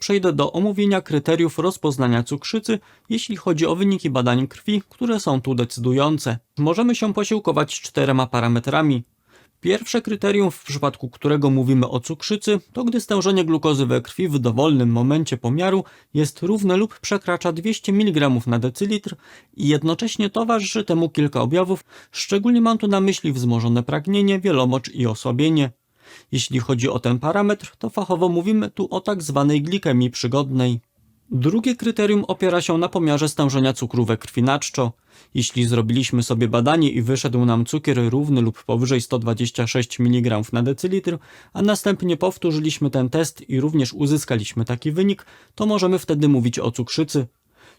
przejdę do omówienia kryteriów rozpoznania cukrzycy, jeśli chodzi o wyniki badań krwi, które są tu decydujące. Możemy się posiłkować 4 parametrami. Pierwsze kryterium, w przypadku którego mówimy o cukrzycy, to gdy stężenie glukozy we krwi w dowolnym momencie pomiaru jest równe lub przekracza 200 mg na decylitr i jednocześnie towarzyszy temu kilka objawów, szczególnie mam tu na myśli wzmożone pragnienie, wielomocz i osłabienie. Jeśli chodzi o ten parametr, to fachowo mówimy tu o tak zwanej glikemii przygodnej. Drugie kryterium opiera się na pomiarze stężenia cukru we krwi na czczo. Jeśli zrobiliśmy sobie badanie i wyszedł nam cukier równy lub powyżej 126 mg na decylitr, a następnie powtórzyliśmy ten test i również uzyskaliśmy taki wynik, to możemy wtedy mówić o cukrzycy.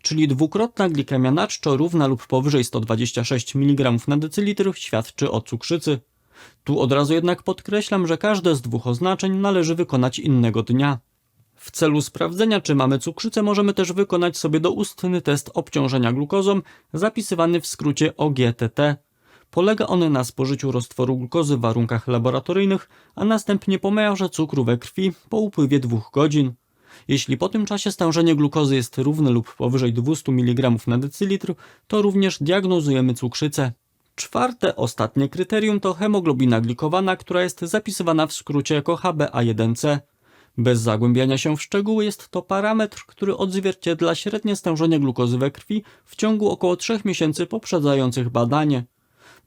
Czyli dwukrotna glikemia na czczo równa lub powyżej 126 mg na decylitr świadczy o cukrzycy. Tu od razu jednak podkreślam, że każde z dwóch oznaczeń należy wykonać innego dnia. W celu sprawdzenia, czy mamy cukrzycę, możemy też wykonać sobie doustny test obciążenia glukozą, zapisywany w skrócie OGTT. Polega on na spożyciu roztworu glukozy w warunkach laboratoryjnych, a następnie pomiarze cukru we krwi po upływie 2 godzin. Jeśli po tym czasie stężenie glukozy jest równe lub powyżej 200 mg na decylitr, to również diagnozujemy cukrzycę. Czwarte, ostatnie kryterium to hemoglobina glikowana, która jest zapisywana w skrócie jako HbA1c. Bez zagłębiania się w szczegóły jest to parametr, który odzwierciedla średnie stężenie glukozy we krwi w ciągu około 3 miesięcy poprzedzających badanie.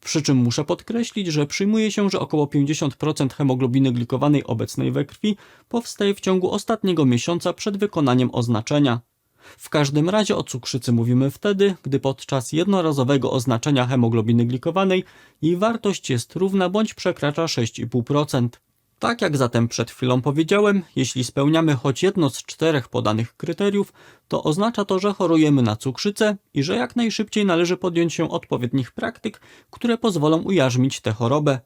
Przy czym muszę podkreślić, że przyjmuje się, że około 50% hemoglobiny glikowanej obecnej we krwi powstaje w ciągu ostatniego miesiąca przed wykonaniem oznaczenia. W każdym razie o cukrzycy mówimy wtedy, gdy podczas jednorazowego oznaczenia hemoglobiny glikowanej jej wartość jest równa bądź przekracza 6,5%. Tak jak zatem przed chwilą powiedziałem, jeśli spełniamy choć jedno z 4 podanych kryteriów, to oznacza to, że chorujemy na cukrzycę i że jak najszybciej należy podjąć się odpowiednich praktyk, które pozwolą ujarzmić tę chorobę.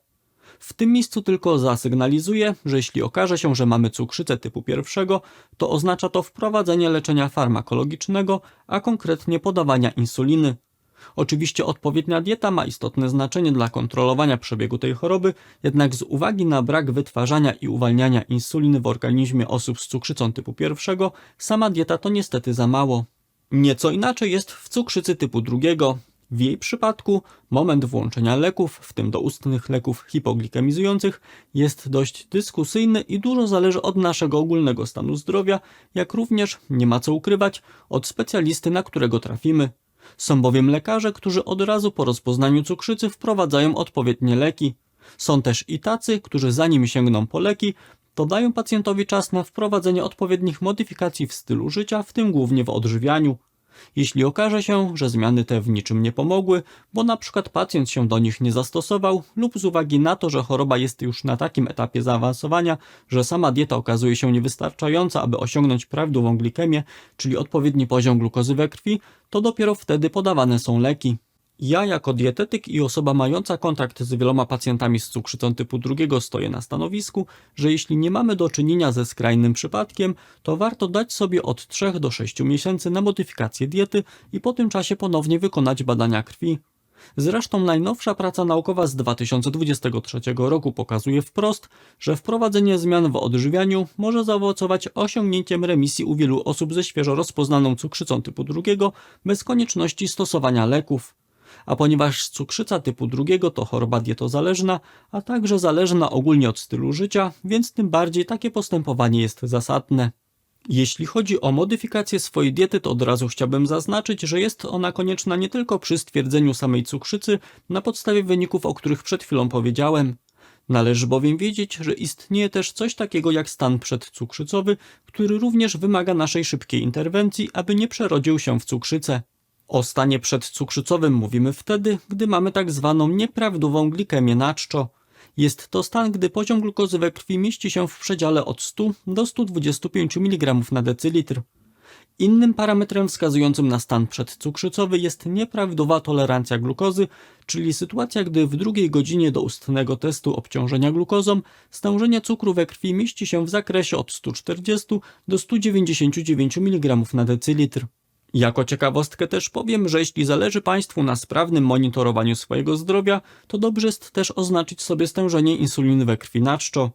W tym miejscu tylko zasygnalizuję, że jeśli okaże się, że mamy cukrzycę typu 1, to oznacza to wprowadzenie leczenia farmakologicznego, a konkretnie podawania insuliny. Oczywiście odpowiednia dieta ma istotne znaczenie dla kontrolowania przebiegu tej choroby, jednak z uwagi na brak wytwarzania i uwalniania insuliny w organizmie osób z cukrzycą typu 1, sama dieta to niestety za mało. Nieco inaczej jest w cukrzycy typu 2. W jej przypadku moment włączenia leków, w tym doustnych leków hipoglikemizujących, jest dość dyskusyjny i dużo zależy od naszego ogólnego stanu zdrowia, jak również, nie ma co ukrywać, od specjalisty, na którego trafimy. Są bowiem lekarze, którzy od razu po rozpoznaniu cukrzycy wprowadzają odpowiednie leki. Są też i tacy, którzy zanim sięgną po leki, to dają pacjentowi czas na wprowadzenie odpowiednich modyfikacji w stylu życia, w tym głównie w odżywianiu. Jeśli okaże się, że zmiany te w niczym nie pomogły, bo na przykład pacjent się do nich nie zastosował lub z uwagi na to, że choroba jest już na takim etapie zaawansowania, że sama dieta okazuje się niewystarczająca, aby osiągnąć prawidłową glikemię, czyli odpowiedni poziom glukozy we krwi, to dopiero wtedy podawane są leki. Ja jako dietetyk i osoba mająca kontakt z wieloma pacjentami z cukrzycą typu 2 stoję na stanowisku, że jeśli nie mamy do czynienia ze skrajnym przypadkiem, to warto dać sobie od 3 do 6 miesięcy na modyfikację diety i po tym czasie ponownie wykonać badania krwi. Zresztą najnowsza praca naukowa z 2023 roku pokazuje wprost, że wprowadzenie zmian w odżywianiu może zaowocować osiągnięciem remisji u wielu osób ze świeżo rozpoznaną cukrzycą typu 2 bez konieczności stosowania leków. A ponieważ cukrzyca typu 2 to choroba dietozależna, a także zależna ogólnie od stylu życia, więc tym bardziej takie postępowanie jest zasadne. Jeśli chodzi o modyfikację swojej diety, to od razu chciałbym zaznaczyć, że jest ona konieczna nie tylko przy stwierdzeniu samej cukrzycy na podstawie wyników, o których przed chwilą powiedziałem. Należy bowiem wiedzieć, że istnieje też coś takiego jak stan przedcukrzycowy, który również wymaga naszej szybkiej interwencji, aby nie przerodził się w cukrzycę. O stanie przedcukrzycowym mówimy wtedy, gdy mamy tak zwaną nieprawidłową glikemię na czczo. Jest to stan, gdy poziom glukozy we krwi mieści się w przedziale od 100 do 125 mg na decylitr. Innym parametrem wskazującym na stan przedcukrzycowy jest nieprawidłowa tolerancja glukozy, czyli sytuacja, gdy w 2 godzinie doustnego testu obciążenia glukozą stężenie cukru we krwi mieści się w zakresie od 140 do 199 mg na decylitr. Jako ciekawostkę też powiem, że jeśli zależy Państwu na sprawnym monitorowaniu swojego zdrowia, to dobrze jest też oznaczyć sobie stężenie insuliny we krwi na czczo.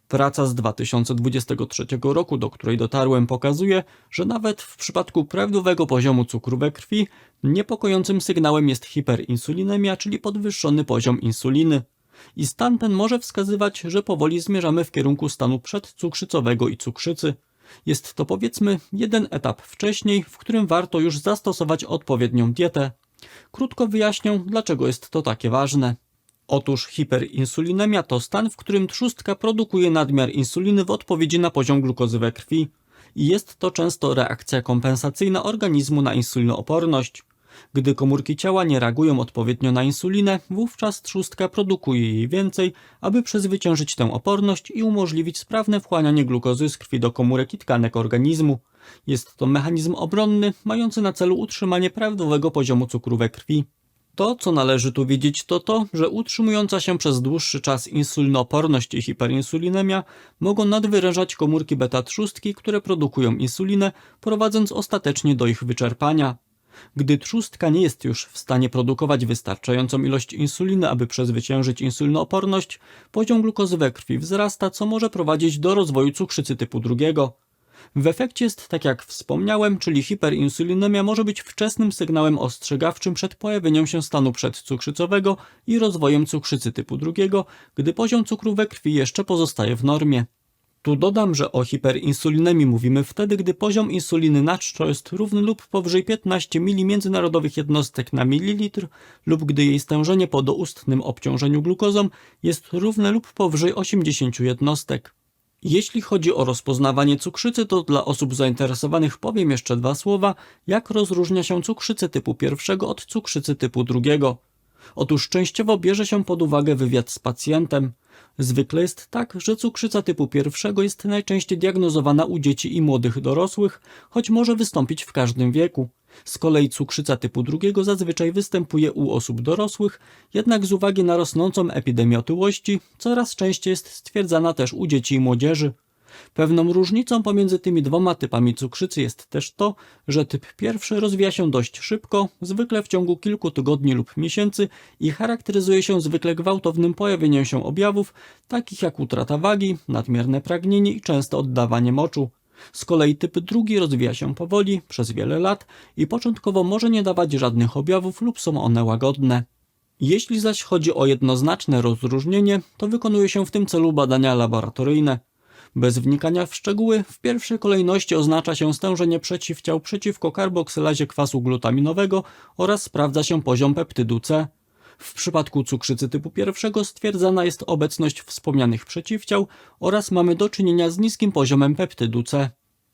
Praca z 2023 roku, do której dotarłem, pokazuje, że nawet w przypadku prawidłowego poziomu cukru we krwi niepokojącym sygnałem jest hiperinsulinemia, czyli podwyższony poziom insuliny. I stan ten może wskazywać, że powoli zmierzamy w kierunku stanu przedcukrzycowego i cukrzycy. Jest to, powiedzmy, jeden etap wcześniej, w którym warto już zastosować odpowiednią dietę. Krótko wyjaśnię, dlaczego jest to takie ważne. Otóż hiperinsulinemia to stan, w którym trzustka produkuje nadmiar insuliny w odpowiedzi na poziom glukozy we krwi. I jest to często reakcja kompensacyjna organizmu na insulinooporność. Gdy komórki ciała nie reagują odpowiednio na insulinę, wówczas trzustka produkuje jej więcej, aby przezwyciężyć tę oporność i umożliwić sprawne wchłanianie glukozy z krwi do komórek i tkanek organizmu. Jest to mechanizm obronny, mający na celu utrzymanie prawidłowego poziomu cukru we krwi. To, co należy tu wiedzieć, to to, że utrzymująca się przez dłuższy czas insulinooporność i hiperinsulinemia mogą nadwyrężać komórki beta-trzustki, które produkują insulinę, prowadząc ostatecznie do ich wyczerpania. Gdy trzustka nie jest już w stanie produkować wystarczającą ilość insuliny, aby przezwyciężyć insulinooporność, poziom glukozy we krwi wzrasta, co może prowadzić do rozwoju cukrzycy typu 2. W efekcie jest tak jak wspomniałem, czyli hiperinsulinemia może być wczesnym sygnałem ostrzegawczym przed pojawieniem się stanu przedcukrzycowego i rozwojem cukrzycy typu 2, gdy poziom cukru we krwi jeszcze pozostaje w normie. Tu dodam, że o hiperinsulinemii mówimy wtedy, gdy poziom insuliny na czczo jest równy lub powyżej 15 milimiędzynarodowych jednostek na mililitr lub gdy jej stężenie po doustnym obciążeniu glukozą jest równe lub powyżej 80 jednostek. Jeśli chodzi o rozpoznawanie cukrzycy, to dla osób zainteresowanych powiem jeszcze 2 słowa, jak rozróżnia się cukrzycę typu 1 od cukrzycy typu 2. Otóż częściowo bierze się pod uwagę wywiad z pacjentem. Zwykle jest tak, że cukrzyca typu 1 jest najczęściej diagnozowana u dzieci i młodych dorosłych, choć może wystąpić w każdym wieku. Z kolei cukrzyca typu 2 zazwyczaj występuje u osób dorosłych, jednak z uwagi na rosnącą epidemię otyłości coraz częściej jest stwierdzana też u dzieci i młodzieży. Pewną różnicą pomiędzy tymi 2 typami cukrzycy jest też to, że typ 1 rozwija się dość szybko, zwykle w ciągu kilku tygodni lub miesięcy i charakteryzuje się zwykle gwałtownym pojawieniem się objawów, takich jak utrata wagi, nadmierne pragnienie i częste oddawanie moczu. Z kolei typ 2 rozwija się powoli, przez wiele lat i początkowo może nie dawać żadnych objawów lub są one łagodne. Jeśli zaś chodzi o jednoznaczne rozróżnienie, to wykonuje się w tym celu badania laboratoryjne. Bez wnikania w szczegóły, w pierwszej kolejności oznacza się stężenie przeciwciał przeciwko karboksylazie kwasu glutaminowego oraz sprawdza się poziom peptydu C. W przypadku cukrzycy typu 1 stwierdzana jest obecność wspomnianych przeciwciał oraz mamy do czynienia z niskim poziomem peptydu C.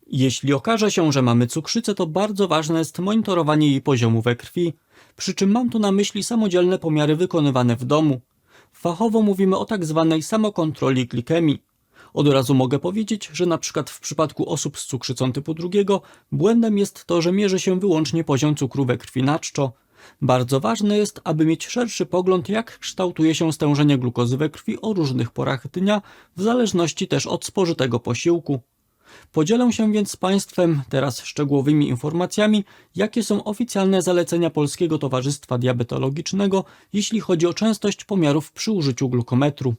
Jeśli okaże się, że mamy cukrzycę, to bardzo ważne jest monitorowanie jej poziomu we krwi, przy czym mam tu na myśli samodzielne pomiary wykonywane w domu. Fachowo mówimy o tzw. samokontroli glikemii. Od razu mogę powiedzieć, że na przykład w przypadku osób z cukrzycą typu 2 błędem jest to, że mierzy się wyłącznie poziom cukru we krwi na czczo. Bardzo ważne jest, aby mieć szerszy pogląd, jak kształtuje się stężenie glukozy we krwi o różnych porach dnia, w zależności też od spożytego posiłku. Podzielę się więc z Państwem teraz szczegółowymi informacjami, jakie są oficjalne zalecenia Polskiego Towarzystwa Diabetologicznego, jeśli chodzi o częstość pomiarów przy użyciu glukometru.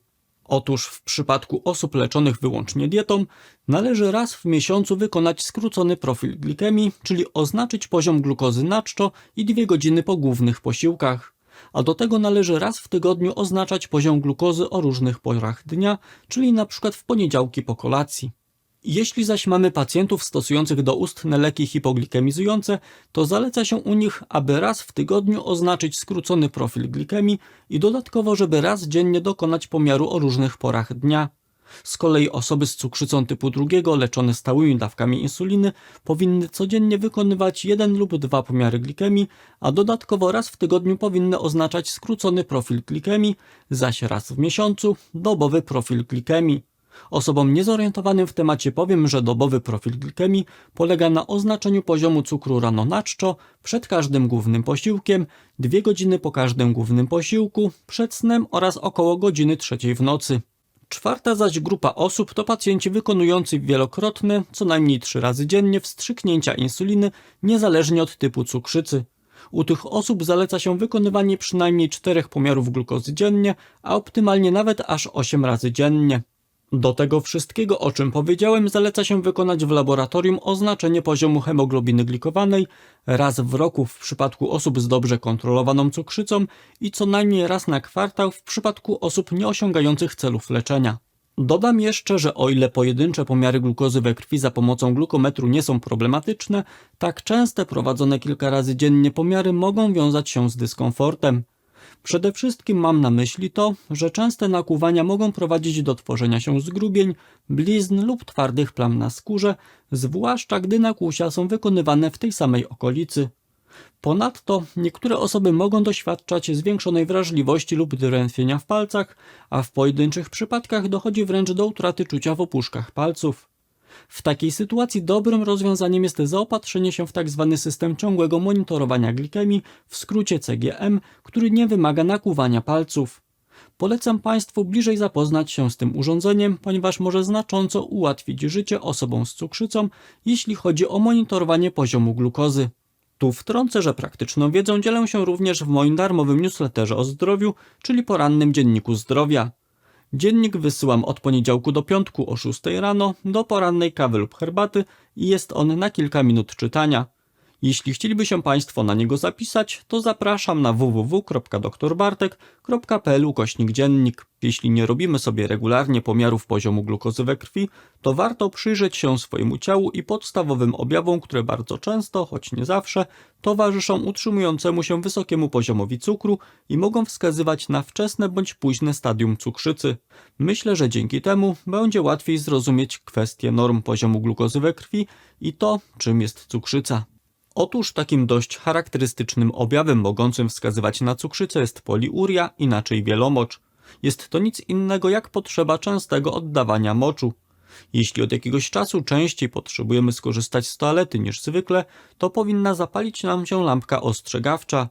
Otóż w przypadku osób leczonych wyłącznie dietą należy raz w miesiącu wykonać skrócony profil glikemii, czyli oznaczyć poziom glukozy na czczo i 2 godziny po głównych posiłkach. A do tego należy raz w tygodniu oznaczać poziom glukozy o różnych porach dnia, czyli np. w poniedziałki po kolacji. Jeśli zaś mamy pacjentów stosujących doustne leki hipoglikemizujące, to zaleca się u nich, aby raz w tygodniu oznaczyć skrócony profil glikemii i dodatkowo, żeby raz dziennie dokonać pomiaru o różnych porach dnia. Z kolei osoby z cukrzycą typu 2 leczone stałymi dawkami insuliny powinny codziennie wykonywać 1 lub 2 pomiary glikemii, a dodatkowo raz w tygodniu powinny oznaczać skrócony profil glikemii, zaś raz w miesiącu dobowy profil glikemii. Osobom niezorientowanym w temacie powiem, że dobowy profil glikemii polega na oznaczeniu poziomu cukru rano na czczo, przed każdym głównym posiłkiem, 2 godziny po każdym głównym posiłku, przed snem oraz około godziny 3 w nocy. Czwarta zaś grupa osób to pacjenci wykonujący wielokrotne, co najmniej 3 razy dziennie wstrzyknięcia insuliny, niezależnie od typu cukrzycy. U tych osób zaleca się wykonywanie przynajmniej 4 pomiarów glukozy dziennie, a optymalnie nawet aż 8 razy dziennie. Do tego wszystkiego, o czym powiedziałem, zaleca się wykonać w laboratorium oznaczenie poziomu hemoglobiny glikowanej raz w roku w przypadku osób z dobrze kontrolowaną cukrzycą i co najmniej raz na kwartał w przypadku osób nieosiągających celów leczenia. Dodam jeszcze, że o ile pojedyncze pomiary glukozy we krwi za pomocą glukometru nie są problematyczne, tak częste prowadzone kilka razy dziennie pomiary mogą wiązać się z dyskomfortem. Przede wszystkim mam na myśli to, że częste nakłuwania mogą prowadzić do tworzenia się zgrubień, blizn lub twardych plam na skórze, zwłaszcza gdy nakłucia są wykonywane w tej samej okolicy. Ponadto niektóre osoby mogą doświadczać zwiększonej wrażliwości lub drętwienia w palcach, a w pojedynczych przypadkach dochodzi wręcz do utraty czucia w opuszkach palców. W takiej sytuacji dobrym rozwiązaniem jest zaopatrzenie się w tzw. system ciągłego monitorowania glikemii, w skrócie CGM, który nie wymaga nakłuwania palców. Polecam Państwu bliżej zapoznać się z tym urządzeniem, ponieważ może znacząco ułatwić życie osobom z cukrzycą, jeśli chodzi o monitorowanie poziomu glukozy. Tu wtrącę, że praktyczną wiedzą dzielę się również w moim darmowym newsletterze o zdrowiu, czyli porannym dzienniku zdrowia. Dziennik wysyłam od poniedziałku do piątku o 6 rano do porannej kawy lub herbaty i jest on na kilka minut czytania. Jeśli chcieliby się Państwo na niego zapisać, to zapraszam na www.doktorbartek.pl/dziennik. Jeśli nie robimy sobie regularnie pomiarów poziomu glukozy we krwi, to warto przyjrzeć się swojemu ciału i podstawowym objawom, które bardzo często, choć nie zawsze, towarzyszą utrzymującemu się wysokiemu poziomowi cukru i mogą wskazywać na wczesne bądź późne stadium cukrzycy. Myślę, że dzięki temu będzie łatwiej zrozumieć kwestię norm poziomu glukozy we krwi i to, czym jest cukrzyca. Otóż takim dość charakterystycznym objawem mogącym wskazywać na cukrzycę jest poliuria, inaczej wielomocz. Jest to nic innego jak potrzeba częstego oddawania moczu. Jeśli od jakiegoś czasu częściej potrzebujemy skorzystać z toalety niż zwykle, to powinna zapalić nam się lampka ostrzegawcza.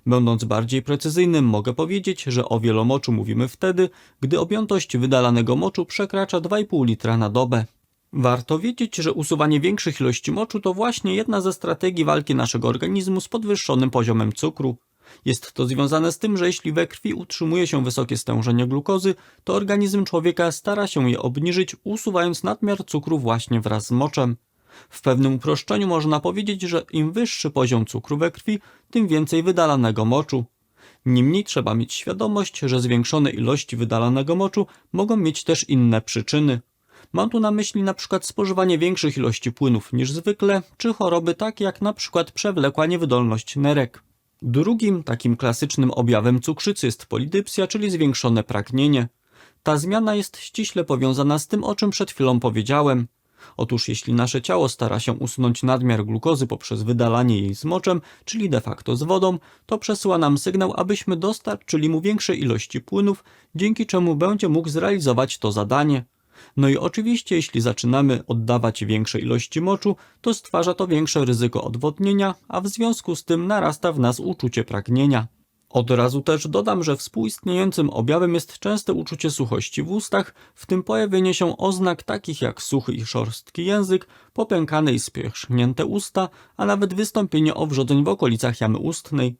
Będąc bardziej precyzyjnym, mogę powiedzieć, że o wielomoczu mówimy wtedy, gdy objętość wydalanego moczu przekracza 2,5 litra na dobę. Warto wiedzieć, że usuwanie większych ilości moczu to właśnie jedna ze strategii walki naszego organizmu z podwyższonym poziomem cukru. Jest to związane z tym, że jeśli we krwi utrzymuje się wysokie stężenie glukozy, to organizm człowieka stara się je obniżyć, usuwając nadmiar cukru właśnie wraz z moczem. W pewnym uproszczeniu można powiedzieć, że im wyższy poziom cukru we krwi, tym więcej wydalanego moczu. Niemniej trzeba mieć świadomość, że zwiększone ilości wydalanego moczu mogą mieć też inne przyczyny. Mam tu na myśli np. spożywanie większych ilości płynów niż zwykle, czy choroby takie jak np. przewlekła niewydolność nerek. Drugim takim klasycznym objawem cukrzycy jest polidypsja, czyli zwiększone pragnienie. Ta zmiana jest ściśle powiązana z tym, o czym przed chwilą powiedziałem. Otóż jeśli nasze ciało stara się usunąć nadmiar glukozy poprzez wydalanie jej z moczem, czyli de facto z wodą, to przesyła nam sygnał, abyśmy dostarczyli mu większej ilości płynów, dzięki czemu będzie mógł zrealizować to zadanie. No i oczywiście jeśli zaczynamy oddawać większe ilości moczu, to stwarza to większe ryzyko odwodnienia, a w związku z tym narasta w nas uczucie pragnienia. Od razu też dodam, że współistniejącym objawem jest częste uczucie suchości w ustach, w tym pojawienie się oznak takich jak suchy i szorstki język, popękane i spierzchnięte usta, a nawet wystąpienie owrzodzeń w okolicach jamy ustnej.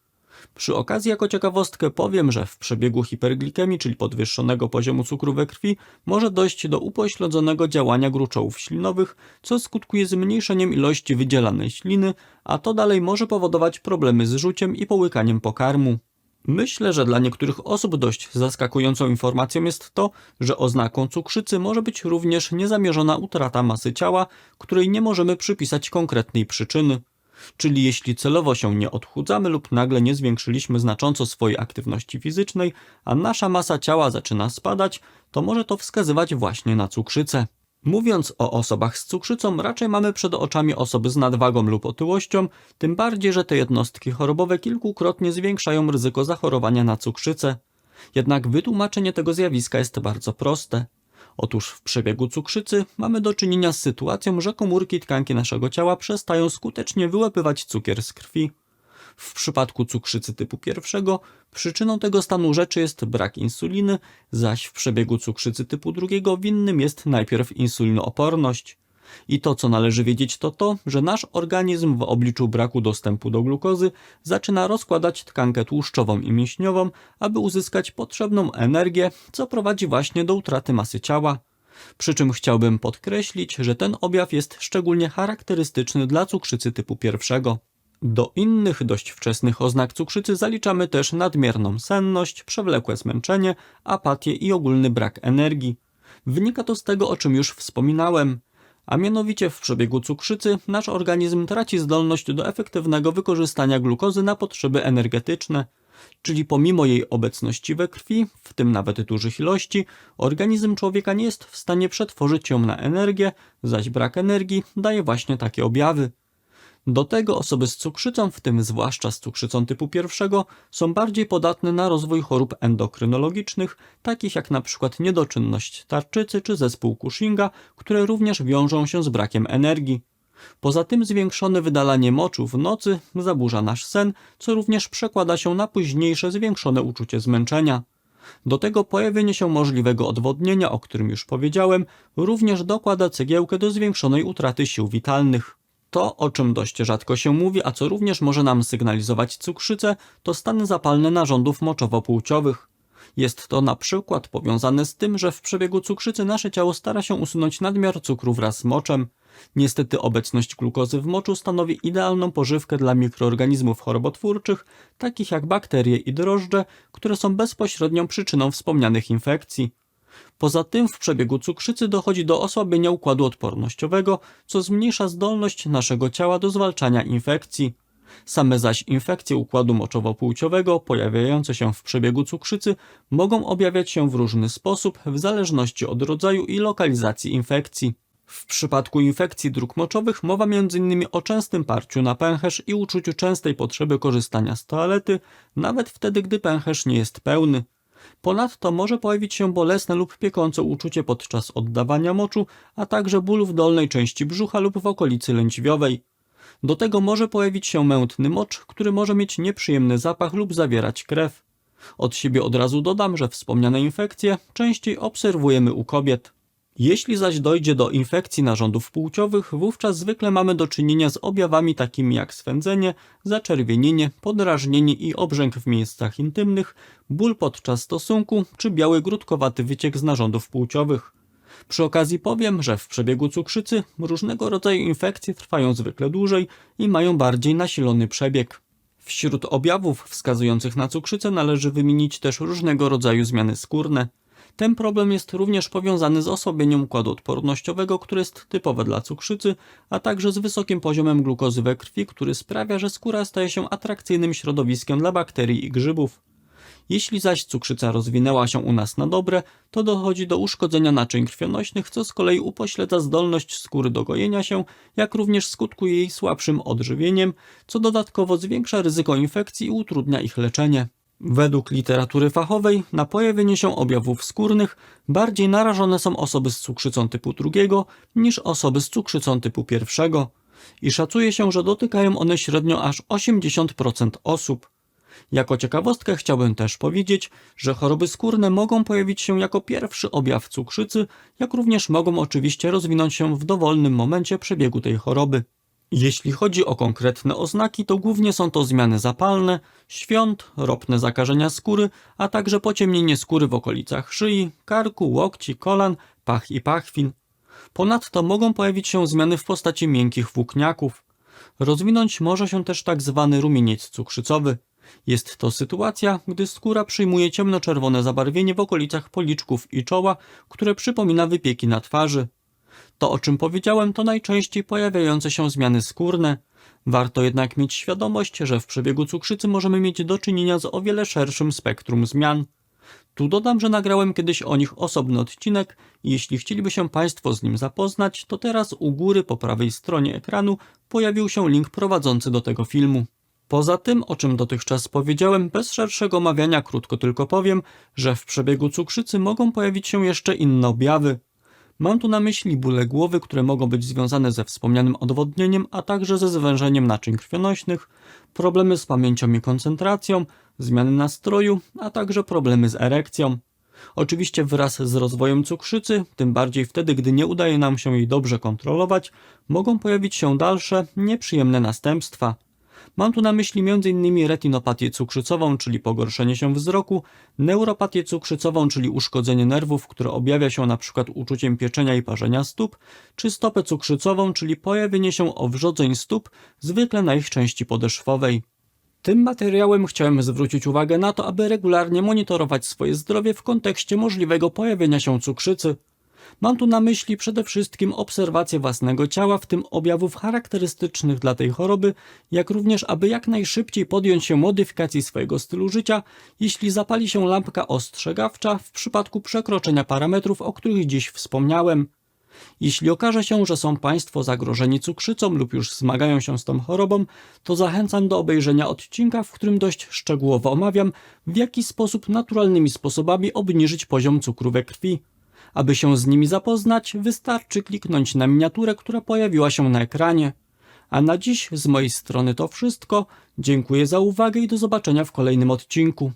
Przy okazji jako ciekawostkę powiem, że w przebiegu hiperglikemii, czyli podwyższonego poziomu cukru we krwi, może dojść do upośledzonego działania gruczołów ślinowych, co skutkuje zmniejszeniem ilości wydzielanej śliny, a to dalej może powodować problemy z żuciem i połykaniem pokarmu. Myślę, że dla niektórych osób dość zaskakującą informacją jest to, że oznaką cukrzycy może być również niezamierzona utrata masy ciała, której nie możemy przypisać konkretnej przyczyny. Czyli jeśli celowo się nie odchudzamy lub nagle nie zwiększyliśmy znacząco swojej aktywności fizycznej, a nasza masa ciała zaczyna spadać, to może to wskazywać właśnie na cukrzycę. Mówiąc o osobach z cukrzycą, raczej mamy przed oczami osoby z nadwagą lub otyłością, tym bardziej, że te jednostki chorobowe kilkukrotnie zwiększają ryzyko zachorowania na cukrzycę. Jednak wytłumaczenie tego zjawiska jest bardzo proste. Otóż w przebiegu cukrzycy mamy do czynienia z sytuacją, że komórki tkanki naszego ciała przestają skutecznie wyłapywać cukier z krwi. W przypadku cukrzycy typu 1 przyczyną tego stanu rzeczy jest brak insuliny, zaś w przebiegu cukrzycy typu 2 winnym jest najpierw insulinooporność. I to, co należy wiedzieć, to to, że nasz organizm w obliczu braku dostępu do glukozy zaczyna rozkładać tkankę tłuszczową i mięśniową, aby uzyskać potrzebną energię, co prowadzi właśnie do utraty masy ciała. Przy czym chciałbym podkreślić, że ten objaw jest szczególnie charakterystyczny dla cukrzycy typu 1. Do innych dość wczesnych oznak cukrzycy zaliczamy też nadmierną senność, przewlekłe zmęczenie, apatię i ogólny brak energii. Wynika to z tego, o czym już wspominałem, a mianowicie w przebiegu cukrzycy nasz organizm traci zdolność do efektywnego wykorzystania glukozy na potrzeby energetyczne, czyli pomimo jej obecności we krwi, w tym nawet dużych ilości, organizm człowieka nie jest w stanie przetworzyć ją na energię, zaś brak energii daje właśnie takie objawy. Do tego osoby z cukrzycą, w tym zwłaszcza z cukrzycą typu 1, są bardziej podatne na rozwój chorób endokrynologicznych, takich jak np. niedoczynność tarczycy czy zespół Cushinga, które również wiążą się z brakiem energii. Poza tym zwiększone wydalanie moczu w nocy zaburza nasz sen, co również przekłada się na późniejsze zwiększone uczucie zmęczenia. Do tego pojawienie się możliwego odwodnienia, o którym już powiedziałem, również dokłada cegiełkę do zwiększonej utraty sił witalnych. To, o czym dość rzadko się mówi, a co również może nam sygnalizować cukrzycę, to stany zapalne narządów moczowo-płciowych. Jest to na przykład powiązane z tym, że w przebiegu cukrzycy nasze ciało stara się usunąć nadmiar cukru wraz z moczem. Niestety obecność glukozy w moczu stanowi idealną pożywkę dla mikroorganizmów chorobotwórczych, takich jak bakterie i drożdże, które są bezpośrednią przyczyną wspomnianych infekcji. Poza tym w przebiegu cukrzycy dochodzi do osłabienia układu odpornościowego, co zmniejsza zdolność naszego ciała do zwalczania infekcji. Same zaś infekcje układu moczowo-płciowego pojawiające się w przebiegu cukrzycy mogą objawiać się w różny sposób w zależności od rodzaju i lokalizacji infekcji. W przypadku infekcji dróg moczowych mowa m.in. o częstym parciu na pęcherz i uczuciu częstej potrzeby korzystania z toalety, nawet wtedy, gdy pęcherz nie jest pełny. Ponadto może pojawić się bolesne lub piekące uczucie podczas oddawania moczu, a także ból w dolnej części brzucha lub w okolicy lędźwiowej. Do tego może pojawić się mętny mocz, który może mieć nieprzyjemny zapach lub zawierać krew. Od siebie od razu dodam, że wspomniane infekcje częściej obserwujemy u kobiet. Jeśli zaś dojdzie do infekcji narządów płciowych, wówczas zwykle mamy do czynienia z objawami takimi jak swędzenie, zaczerwienienie, podrażnienie i obrzęk w miejscach intymnych, ból podczas stosunku czy biały grudkowaty wyciek z narządów płciowych. Przy okazji powiem, że w przebiegu cukrzycy różnego rodzaju infekcje trwają zwykle dłużej i mają bardziej nasilony przebieg. Wśród objawów wskazujących na cukrzycę należy wymienić też różnego rodzaju zmiany skórne. Ten problem jest również powiązany z osłabieniem układu odpornościowego, które jest typowe dla cukrzycy, a także z wysokim poziomem glukozy we krwi, który sprawia, że skóra staje się atrakcyjnym środowiskiem dla bakterii i grzybów. Jeśli zaś cukrzyca rozwinęła się u nas na dobre, to dochodzi do uszkodzenia naczyń krwionośnych, co z kolei upośledza zdolność skóry do gojenia się, jak również skutkuje jej słabszym odżywieniem, co dodatkowo zwiększa ryzyko infekcji i utrudnia ich leczenie. Według literatury fachowej na pojawienie się objawów skórnych bardziej narażone są osoby z cukrzycą typu 2 niż osoby z cukrzycą typu 1 i szacuje się, że dotykają one średnio aż 80% osób. Jako ciekawostkę chciałbym też powiedzieć, że choroby skórne mogą pojawić się jako pierwszy objaw cukrzycy, jak również mogą oczywiście rozwinąć się w dowolnym momencie przebiegu tej choroby. Jeśli chodzi o konkretne oznaki, to głównie są to zmiany zapalne, świąt, ropne zakażenia skóry, a także pociemnienie skóry w okolicach szyi, karku, łokci, kolan, pach i pachwin. Ponadto mogą pojawić się zmiany w postaci miękkich włókniaków. Rozwinąć może się też tak zwany rumieniec cukrzycowy. Jest to sytuacja, gdy skóra przyjmuje ciemnoczerwone zabarwienie w okolicach policzków i czoła, które przypomina wypieki na twarzy. To, o czym powiedziałem, to najczęściej pojawiające się zmiany skórne. Warto jednak mieć świadomość, że w przebiegu cukrzycy możemy mieć do czynienia z o wiele szerszym spektrum zmian. Tu dodam, że nagrałem kiedyś o nich osobny odcinek i jeśli chcieliby się Państwo z nim zapoznać, to teraz u góry po prawej stronie ekranu pojawił się link prowadzący do tego filmu. Poza tym, o czym dotychczas powiedziałem, bez szerszego omawiania krótko tylko powiem, że w przebiegu cukrzycy mogą pojawić się jeszcze inne objawy. Mam tu na myśli bóle głowy, które mogą być związane ze wspomnianym odwodnieniem, a także ze zwężeniem naczyń krwionośnych, problemy z pamięcią i koncentracją, zmiany nastroju, a także problemy z erekcją. Oczywiście wraz z rozwojem cukrzycy, tym bardziej wtedy, gdy nie udaje nam się jej dobrze kontrolować, mogą pojawić się dalsze, nieprzyjemne następstwa. Mam tu na myśli m.in. retinopatię cukrzycową, czyli pogorszenie się wzroku, neuropatię cukrzycową, czyli uszkodzenie nerwów, które objawia się np. uczuciem pieczenia i parzenia stóp, czy stopę cukrzycową, czyli pojawienie się owrzodzeń stóp, zwykle na ich części podeszwowej. Tym materiałem chciałem zwrócić uwagę na to, aby regularnie monitorować swoje zdrowie w kontekście możliwego pojawienia się cukrzycy. Mam tu na myśli przede wszystkim obserwację własnego ciała, w tym objawów charakterystycznych dla tej choroby, jak również aby jak najszybciej podjąć się modyfikacji swojego stylu życia, jeśli zapali się lampka ostrzegawcza w przypadku przekroczenia parametrów, o których dziś wspomniałem. Jeśli okaże się, że są Państwo zagrożeni cukrzycą lub już zmagają się z tą chorobą, to zachęcam do obejrzenia odcinka, w którym dość szczegółowo omawiam, w jaki sposób naturalnymi sposobami obniżyć poziom cukru we krwi. Aby się z nimi zapoznać, wystarczy kliknąć na miniaturę, która pojawiła się na ekranie. A na dziś z mojej strony to wszystko. Dziękuję za uwagę i do zobaczenia w kolejnym odcinku.